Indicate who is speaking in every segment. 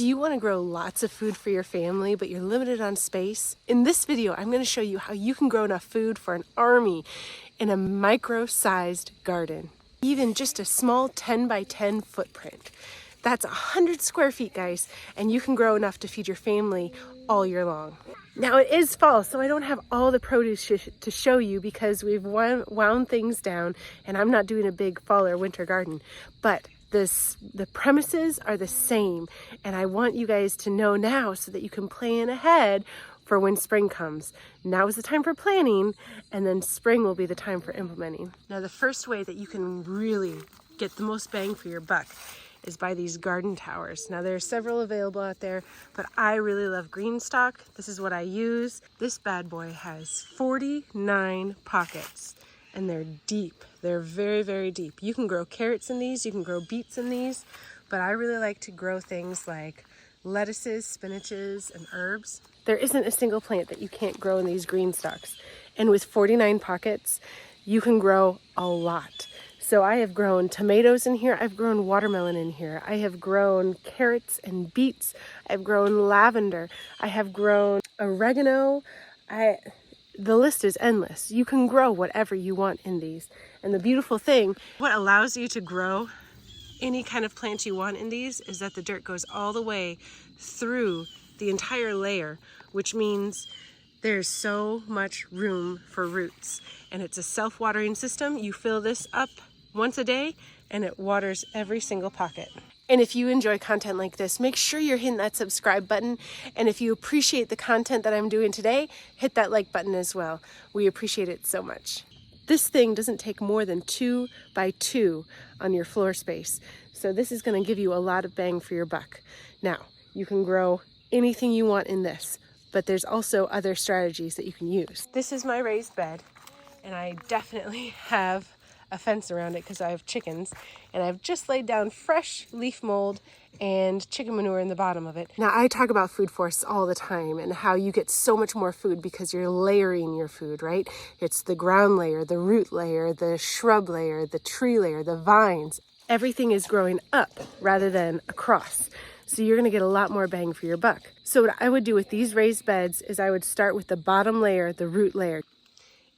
Speaker 1: Do you want to grow lots of food for your family, but you're limited on space? In this video, I'm going to show you how you can grow enough food for an army in a micro-sized garden. Even just a small 10 by 10 footprint. That's 100 square feet, guys, and you can grow enough to feed your family all year long. Now it is fall, so I don't have all the produce to show you because we've wound things down and I'm not doing a big fall or winter garden, but the premises are the same, and I want you guys to know now so that you can plan ahead for when spring comes. Now is the time for planning, and then spring will be the time for implementing. Now the first way that you can really get the most bang for your buck is by these garden towers. Now there are several available out there, but I really love green stock. This is what I use. This bad boy has 49 pockets, and they're deep. They're very, very deep. You can grow carrots in these, you can grow beets in these, but I really like to grow things like lettuces, spinaches, and herbs. There isn't a single plant that you can't grow in these green stalks. And with 49 pockets, you can grow a lot. So I have grown tomatoes in here, I've grown watermelon in here, I have grown carrots and beets, I've grown lavender, I have grown oregano, the list is endless. You can grow whatever you want in these. And the beautiful thing, what allows you to grow any kind of plant you want in these is that the dirt goes all the way through the entire layer, which means there's so much room for roots. And it's a self-watering system. You fill this up once a day and it waters every single pocket. And if you enjoy content like this, make sure you're hitting that subscribe button. And if you appreciate the content that I'm doing today, hit that like button as well. We appreciate it so much. This thing doesn't take more than 2 by 2 on your floor space. So this is going to give you a lot of bang for your buck. Now, you can grow anything you want in this, but there's also other strategies that you can use. This is my raised bed, and I definitely have a fence around it because I have chickens, and I've just laid down fresh leaf mold and chicken manure in the bottom of it. Now I talk about food forests all the time and how you get so much more food because you're layering your food, right? It's the ground layer, the root layer, the shrub layer, the tree layer, the vines. Everything is growing up rather than across. So you're gonna get a lot more bang for your buck. So what I would do with these raised beds is I would start with the bottom layer, the root layer.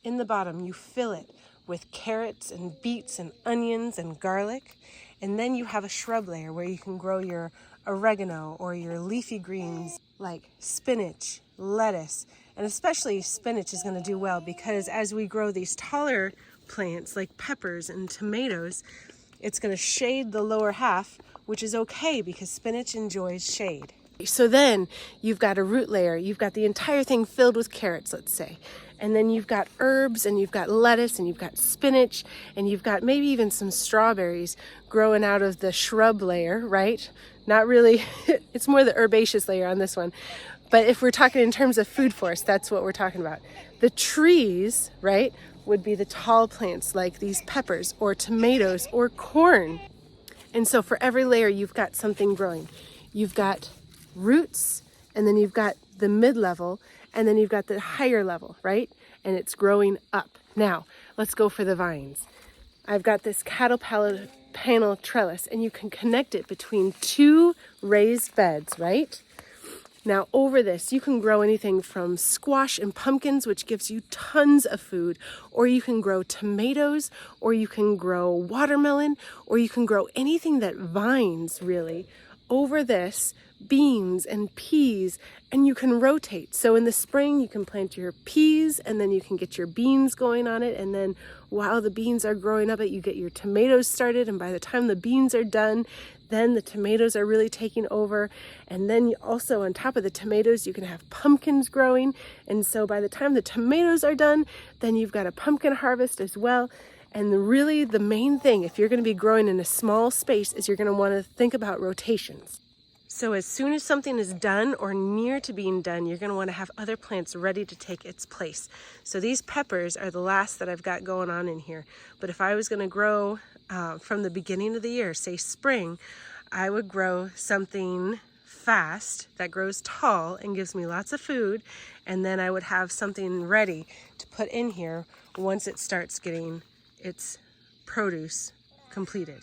Speaker 1: In the bottom, you fill it with carrots and beets and onions and garlic. And then you have a shrub layer where you can grow your oregano or your leafy greens like spinach, lettuce, and especially spinach is going to do well because as we grow these taller plants like peppers and tomatoes, it's going to shade the lower half, which is okay because spinach enjoys shade. So then you've got a root layer, you've got the entire thing filled with carrots, let's say. And then you've got herbs and you've got lettuce and you've got spinach and you've got maybe even some strawberries growing out of the shrub layer, right? Not really, it's more the herbaceous layer on this one. But if we're talking in terms of food forest, that's what we're talking about. The trees, right, would be the tall plants like these peppers or tomatoes or corn. And so for every layer, you've got something growing. You've got roots, and then you've got the mid-level, and then you've got the higher level, right? And it's growing up. Now, let's go for the vines. I've got this cattle panel trellis, and you can connect it between 2 raised beds, right? Now, over this, you can grow anything from squash and pumpkins, which gives you tons of food, or you can grow tomatoes, or you can grow watermelon, or you can grow anything that vines, really. Over this, beans and peas, and you can rotate. So in the spring, you can plant your peas, and then you can get your beans going on it, and then while the beans are growing up, you get your tomatoes started, and by the time the beans are done, then the tomatoes are really taking over. And then you also, on top of the tomatoes, you can have pumpkins growing. And so by the time the tomatoes are done, then you've got a pumpkin harvest as well. And really the main thing, if you're going to be growing in a small space, is you're going to want to think about rotations. So as soon as something is done or near to being done, you're going to want to have other plants ready to take its place. So these peppers are the last that I've got going on in here. But if I was going to grow from the beginning of the year, say spring, I would grow something fast that grows tall and gives me lots of food. And then I would have something ready to put in here once it starts getting its produce completed.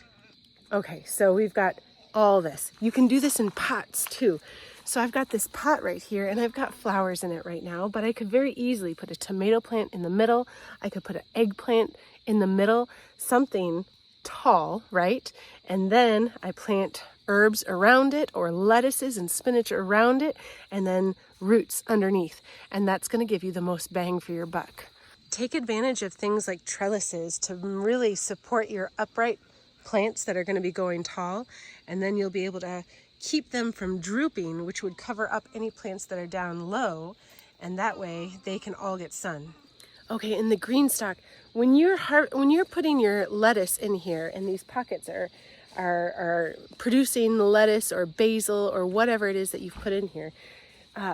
Speaker 1: Okay, so we've got all this. You can do this in pots too. So I've got this pot right here and I've got flowers in it right now, but I could very easily put a tomato plant in the middle. I could put an eggplant in the middle, something tall, right? And then I plant herbs around it, or lettuces and spinach around it, and then roots underneath. And that's going to give you the most bang for your buck. Take advantage of things like trellises to really support your upright plants that are going to be going tall, and then you'll be able to keep them from drooping, which would cover up any plants that are down low, and that way they can all get sun. Okay, in the green stock, when you're putting your lettuce in here, and these pockets are producing lettuce or basil or whatever it is that you've put in here,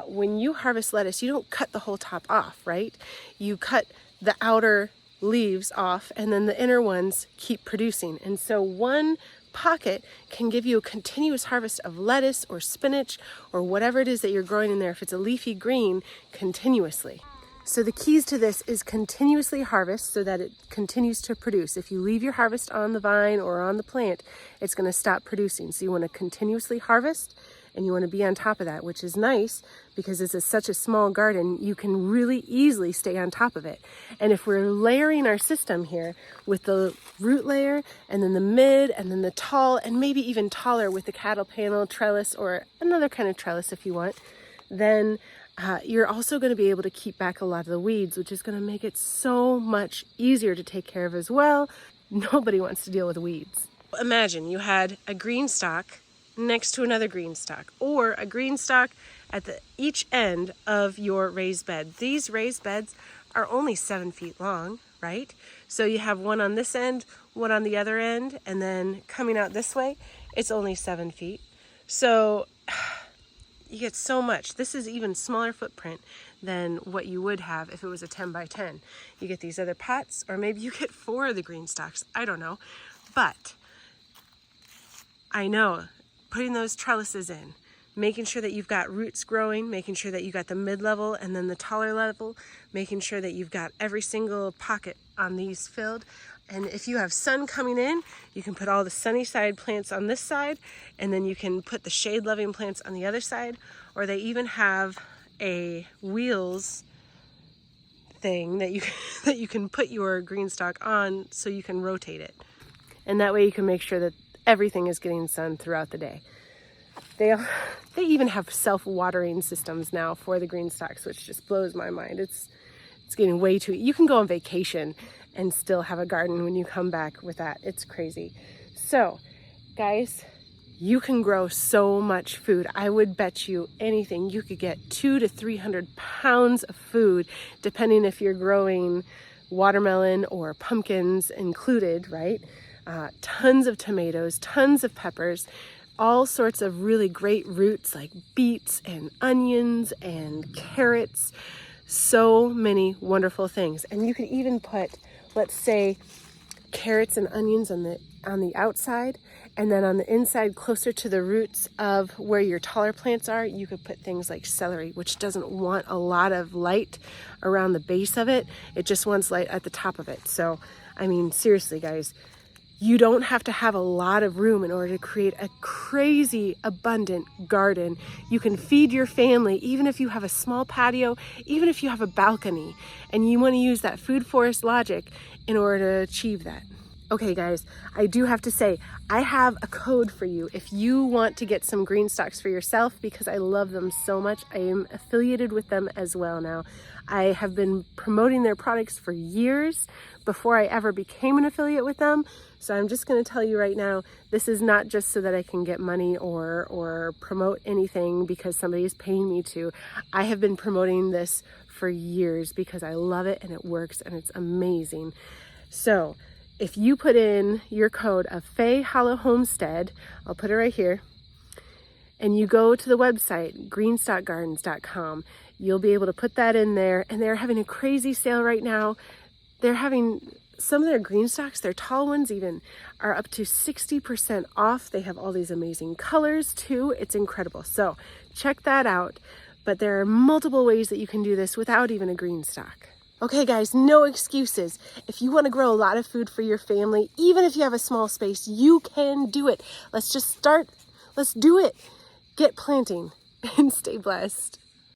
Speaker 1: when you harvest lettuce, you don't cut the whole top off, right? You cut the outer leaves off, and then the inner ones keep producing. And so one pocket can give you a continuous harvest of lettuce or spinach or whatever it is that you're growing in there, if it's a leafy green, continuously. So the keys to this is continuously harvest so that it continues to produce. If you leave your harvest on the vine or on the plant, it's going to stop producing. So you want to continuously harvest, and you want to be on top of that, which is nice because this is such a small garden, you can really easily stay on top of it. And if we're layering our system here with the root layer and then the mid and then the tall and maybe even taller with the cattle panel trellis or another kind of trellis if you want, then you're also going to be able to keep back a lot of the weeds, which is going to make it so much easier to take care of as well. Nobody wants to deal with weeds. Imagine you had a green stalk next to another green stalk, or a green stalk at each end of your raised bed. These raised beds are only 7 feet long, right? So you have one on this end, one on the other end, and then coming out this way, it's only 7 feet. So you get so much. This is even smaller footprint than what you would have if it was a 10 by 10. You get these other pots, or maybe you get 4 of the green stalks. I don't know. But I know putting those trellises in, making sure that you've got roots growing, making sure that you got the mid-level and then the taller level, making sure that you've got every single pocket on these filled. And if you have sun coming in, you can put all the sunny side plants on this side, and then you can put the shade-loving plants on the other side, or they even have a wheels thing that you can put your green stalk on so you can rotate it. And that way you can make sure that everything is getting sun throughout the day. They even have self-watering systems now for the green stalks, which just blows my mind. It's getting way too... You can go on vacation and still have a garden when you come back with that. It's crazy. So, guys, you can grow so much food. I would bet you anything you could get 200 to 300 pounds of food, depending if you're growing watermelon or pumpkins included, right? Tons of tomatoes, tons of peppers, all sorts of really great roots like beets and onions and carrots. So many wonderful things. And you could even put, let's say, carrots and onions on the outside, and then on the inside, closer to the roots of where your taller plants are, you could put things like celery, which doesn't want a lot of light around the base of it. It just wants light at the top of it. So, I mean, seriously, guys, you don't have to have a lot of room in order to create a crazy abundant garden. You can feed your family, even if you have a small patio, even if you have a balcony, and you want to use that food forest logic in order to achieve that. Okay, guys, I do have to say, I have a code for you if you want to get some green stalks for yourself, because I love them so much. I am affiliated with them as well now. I have been promoting their products for years before I ever became an affiliate with them. So I'm just going to tell you right now, this is not just so that I can get money or promote anything because somebody is paying me to. I have been promoting this for years because I love it and it works and it's amazing. So if you put in your code of Faye Hollow Homestead, I'll put it right here, and you go to the website, greenstalkgardens.com, you'll be able to put that in there, and they're having a crazy sale right now. They're having some of their green stalks, their tall ones even, are up to 60% off. They have all these amazing colors too. It's incredible. So check that out. But there are multiple ways that you can do this without even a green stalk. Okay guys, no excuses. If you want to grow a lot of food for your family, even if you have a small space, you can do it. Let's just start Let's do it. Get planting and stay blessed.